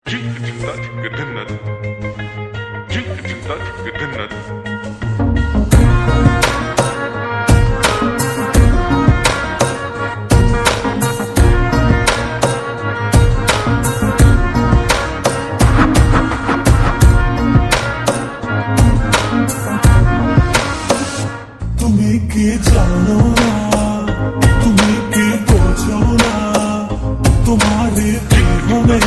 তুমি কি জানো না, তুমি কি বোঝো না, তোমার জীবনে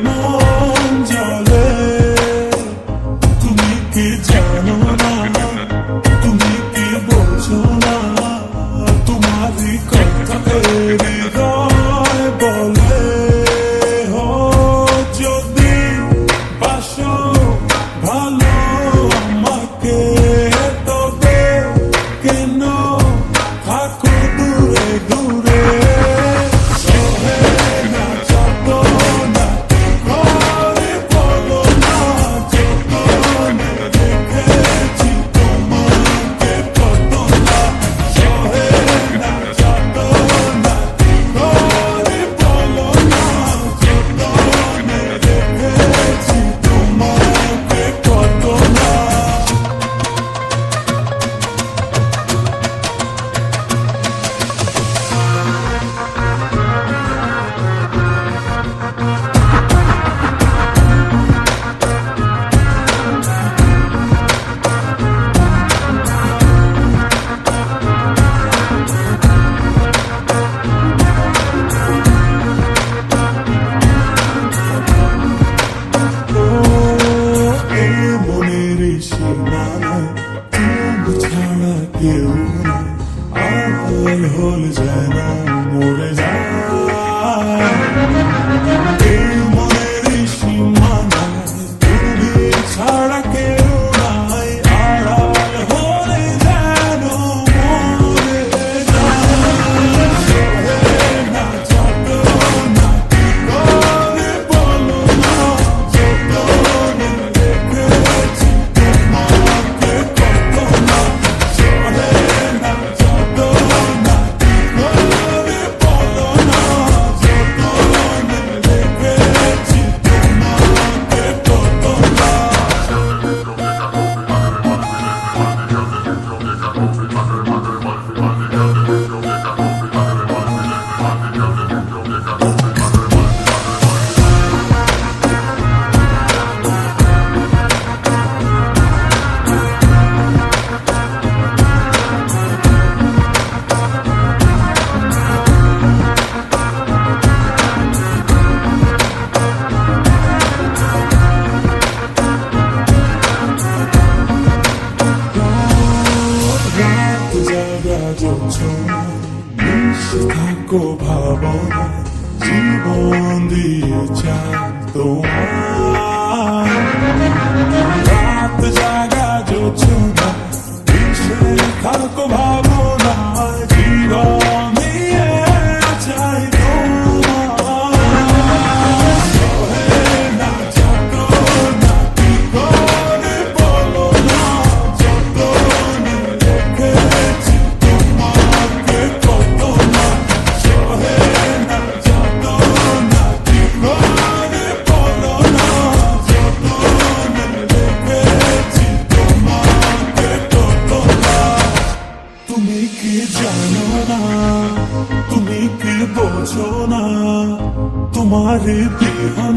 মন জ্বলে। তুমি কি জানো না, তুমি কি বোঝো না, তোমার কথা হৃদয় বলে। যদি বাসো ভালো আমাকে, তবে কেন থাকো দূরে দূরে। সহে না যত না ঘরে বলো না, যতনে দেখেছি তোমাকে কত না। সহে না যত না ঘরে বলো না, যতনে দেখেছি তোমাকে কত না। তুমি ছাড়া কেউ আদর হল যেন মরে যায়। এই মনের সীমানায় তুমি ছাড়া কেউ নাই, আড়াল হলে যেন মরে যায়। সহে না যত না করে বলো না, যতনে দেখেছি তোমাকে কত না। সহে না যত না করে বলো না, যতনে দেখেছি তোমাকে কত না। রাত জাগা যোছনা, মিশে থাকো ভাবনা, জীবন দিয়ে চাই তোমার। রাত জাগা যোছনা, মিশে থাকো ভাবনা, জীবন দিয়ে চাই তোমার। সহে না যত না করে বলো না, যতনে দেখেছি তোমাকে কত না। সহে না যত না করে বলো না, যতনে দেখেছি তোমাকে কত না। তুমি কি জানো না, তুমি কি বোঝো না, তোমার বিহার